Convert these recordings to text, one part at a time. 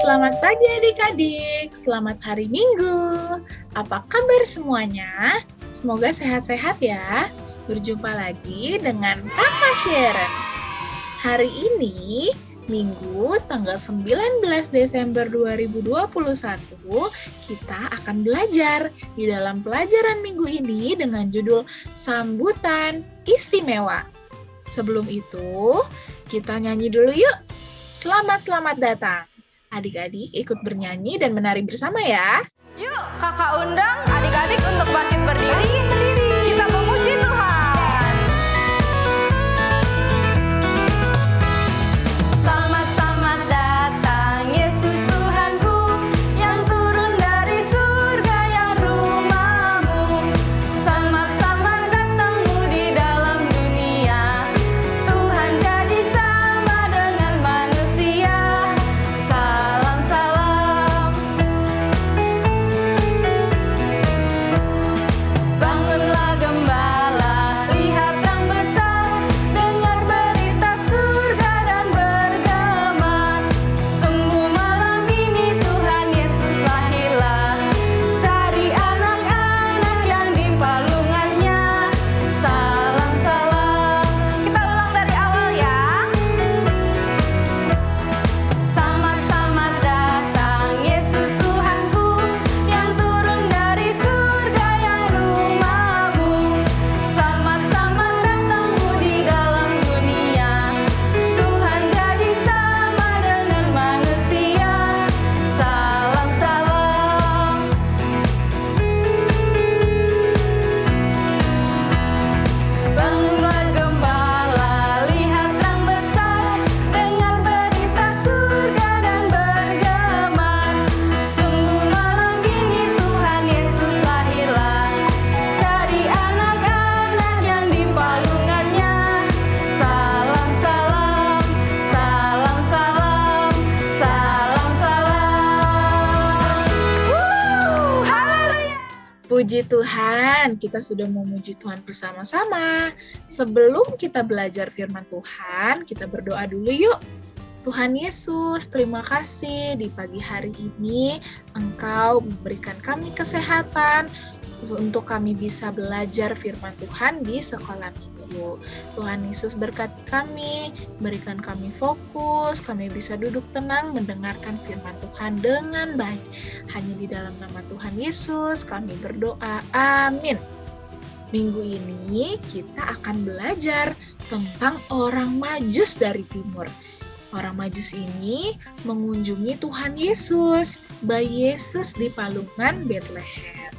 Selamat pagi adik-adik, selamat hari Minggu. Apa kabar semuanya? Semoga sehat-sehat ya. Berjumpa lagi dengan Kakak Sharon. Hari ini, Minggu tanggal 19 Desember 2021, kita akan belajar di dalam pelajaran minggu ini dengan judul Sambutan Istimewa. Sebelum itu, kita nyanyi dulu yuk. Selamat datang. Adik-adik ikut bernyanyi dan menari bersama ya. Yuk, kakak undang adik-adik untuk bangkit berdiri. Kita memuji Tuhan. Selamat datang Yesus Tuhanku, yang turun dari surga yang rumahmu. Selamat datangmu di dalam dunia. Tuhan jadi sama dengan manusia. Salam. Bangunlah gembala, lihat terang besar, dengar berita surga dan bergema. Sungguh malam ini Tuhan Yesus lahirlah. Cari anak-anak yang di palungannya. Salam. Kita ulang dari awal ya. Selamat datang Yesus Tuhanku, yang turun dari surga yang rumahmu. Selamat datangmu di dalam dunia. Tuhan jadi sama dengan manusia. Salam. Bangunlah gembala, lihat terang besar, dengar berita surga dan bergema. Sungguh malam ini Tuhan Yesus lahirlah. Cari anak-anak yang di palungannya. Salam. Haleluya. Puji Tuhan, kita sudah memuji Tuhan bersama-sama. Sebelum kita belajar firman Tuhan, kita berdoa dulu yuk. Tuhan Yesus, terima kasih di pagi hari ini Engkau memberikan kami kesehatan untuk kami bisa belajar firman Tuhan di sekolah minggu. Tuhan Yesus berkati kami, berikan kami fokus, kami bisa duduk tenang mendengarkan firman Tuhan dengan baik. Hanya di dalam nama Tuhan Yesus kami berdoa, amin. Minggu ini kita akan belajar tentang orang Majus dari timur. Orang Majus ini mengunjungi Tuhan Yesus, bayi Yesus di palungan Betlehem.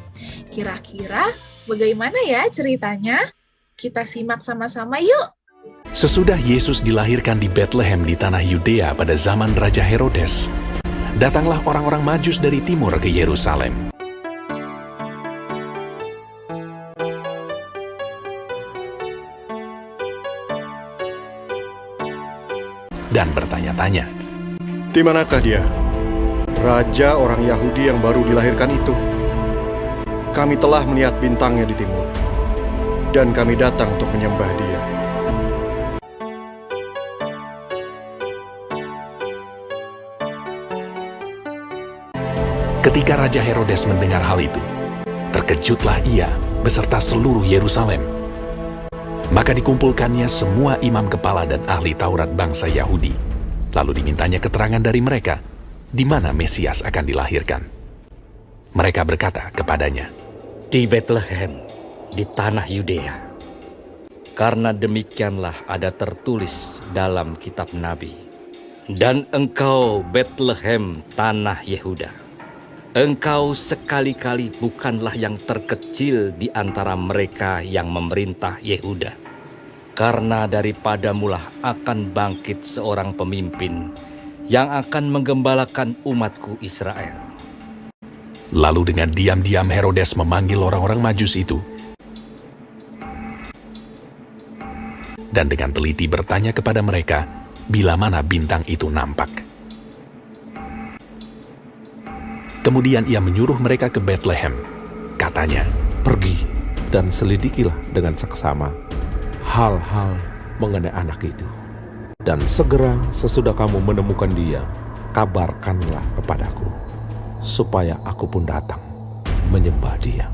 Kira-kira bagaimana ya ceritanya? Kita simak sama-sama yuk. Sesudah Yesus dilahirkan di Betlehem di tanah Yudea pada zaman Raja Herodes, datanglah orang-orang Majus dari timur ke Yerusalem. Dan bertanya-tanya, Di manakah dia? Raja orang Yahudi yang baru dilahirkan itu. Kami telah melihat bintangnya di timur, dan kami datang untuk menyembah dia. ketika Raja Herodes mendengar hal itu, terkejutlah ia beserta seluruh Yerusalem. Maka dikumpulkannya semua imam kepala dan ahli Taurat bangsa Yahudi. Lalu dimintanya keterangan dari mereka, di mana Mesias akan dilahirkan. Mereka berkata kepadanya, Di Betlehem, di tanah Yudea. Karena demikianlah ada tertulis dalam kitab Nabi. Dan engkau Betlehem, tanah Yehuda. Engkau sekali-kali bukanlah yang terkecil di antara mereka yang memerintah Yehuda. Karena daripadamulah akan bangkit seorang pemimpin yang akan menggembalakan umatku Israel. Lalu dengan diam-diam Herodes memanggil orang-orang Majus itu, dan dengan teliti bertanya kepada mereka, bila mana bintang itu nampak. Kemudian ia menyuruh mereka ke Betlehem. Katanya, Pergi dan selidikilah dengan seksama hal-hal mengenai anak itu. Dan segera sesudah kamu menemukan dia, kabarkanlah kepadaku, supaya aku pun datang menyembah Dia.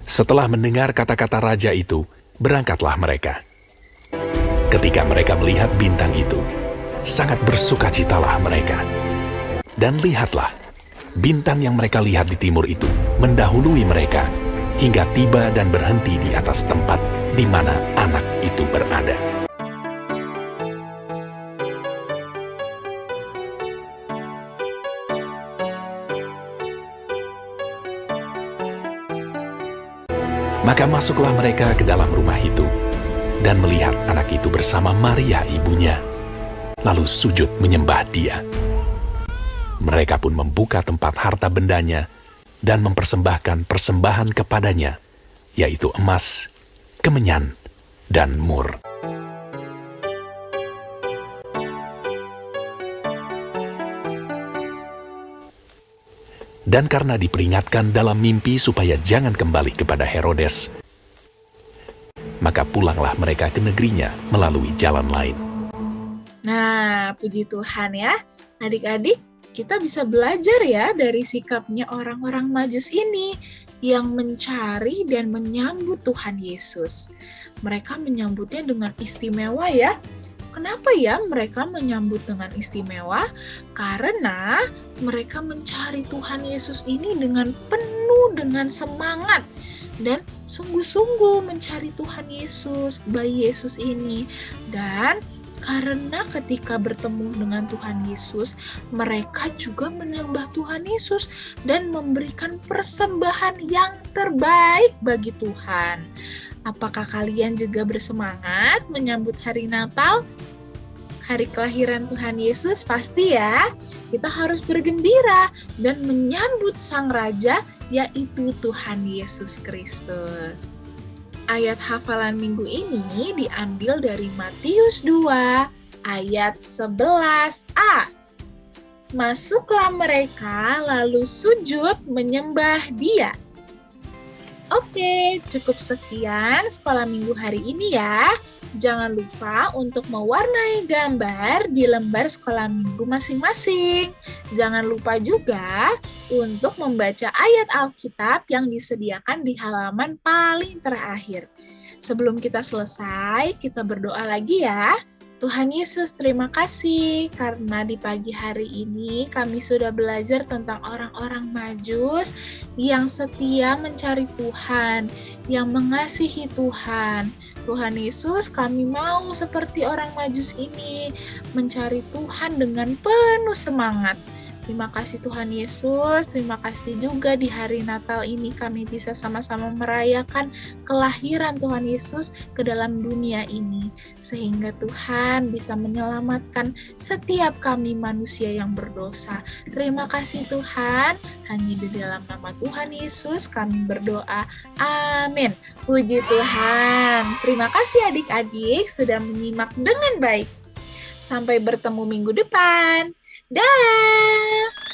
Setelah mendengar kata-kata raja itu, berangkatlah mereka. Ketika mereka melihat bintang itu, sangat bersukacitalah mereka. Dan lihatlah, bintang yang mereka lihat di timur itu mendahului mereka hingga tiba dan berhenti di atas tempat di mana anak itu berada. Maka masuklah mereka ke dalam rumah itu dan melihat anak itu bersama Maria ibunya, lalu sujud menyembah Dia. Mereka pun membuka tempat harta bendanya dan mempersembahkan persembahan kepadanya, yaitu emas, kemenyan, dan mur. Dan karena diperingatkan dalam mimpi supaya jangan kembali kepada Herodes, maka pulanglah mereka ke negerinya melalui jalan lain. Nah, puji Tuhan ya, adik-adik, kita bisa belajar ya dari sikapnya orang-orang Majus ini yang mencari dan menyambut Tuhan Yesus. Mereka menyambutnya dengan istimewa ya. Kenapa ya mereka menyambut dengan istimewa? Karena mereka mencari Tuhan Yesus ini dengan penuh dengan semangat dan sungguh-sungguh mencari Tuhan Yesus, bayi Yesus ini. Dan karena ketika bertemu dengan Tuhan Yesus, mereka juga menyembah Tuhan Yesus dan memberikan persembahan yang terbaik bagi Tuhan. Apakah kalian juga bersemangat menyambut hari Natal? Hari kelahiran Tuhan Yesus pasti ya. Kita harus bergembira dan menyambut Sang Raja, yaitu Tuhan Yesus Kristus. Ayat hafalan minggu ini diambil dari Matius 2 ayat 11a. Masuklah mereka lalu sujud menyembah Dia. Oke, cukup sekian sekolah minggu hari ini ya. Jangan lupa untuk mewarnai gambar di lembar sekolah minggu masing-masing. Jangan lupa juga untuk membaca ayat Alkitab yang disediakan di halaman paling terakhir. Sebelum kita selesai, kita berdoa lagi ya. Tuhan Yesus, terima kasih karena di pagi hari ini kami sudah belajar tentang orang-orang Majus yang setia mencari Tuhan, yang mengasihi Tuhan. Tuhan Yesus, kami mau seperti orang Majus ini, mencari Tuhan dengan penuh semangat. Terima kasih Tuhan Yesus, terima kasih juga di hari Natal ini kami bisa sama-sama merayakan kelahiran Tuhan Yesus ke dalam dunia ini. Sehingga Tuhan bisa menyelamatkan setiap kami manusia yang berdosa. Terima kasih Tuhan, hanya di dalam nama Tuhan Yesus kami berdoa. Amin. Puji Tuhan. Terima kasih adik-adik sudah menyimak dengan baik. Sampai bertemu minggu depan. Dah.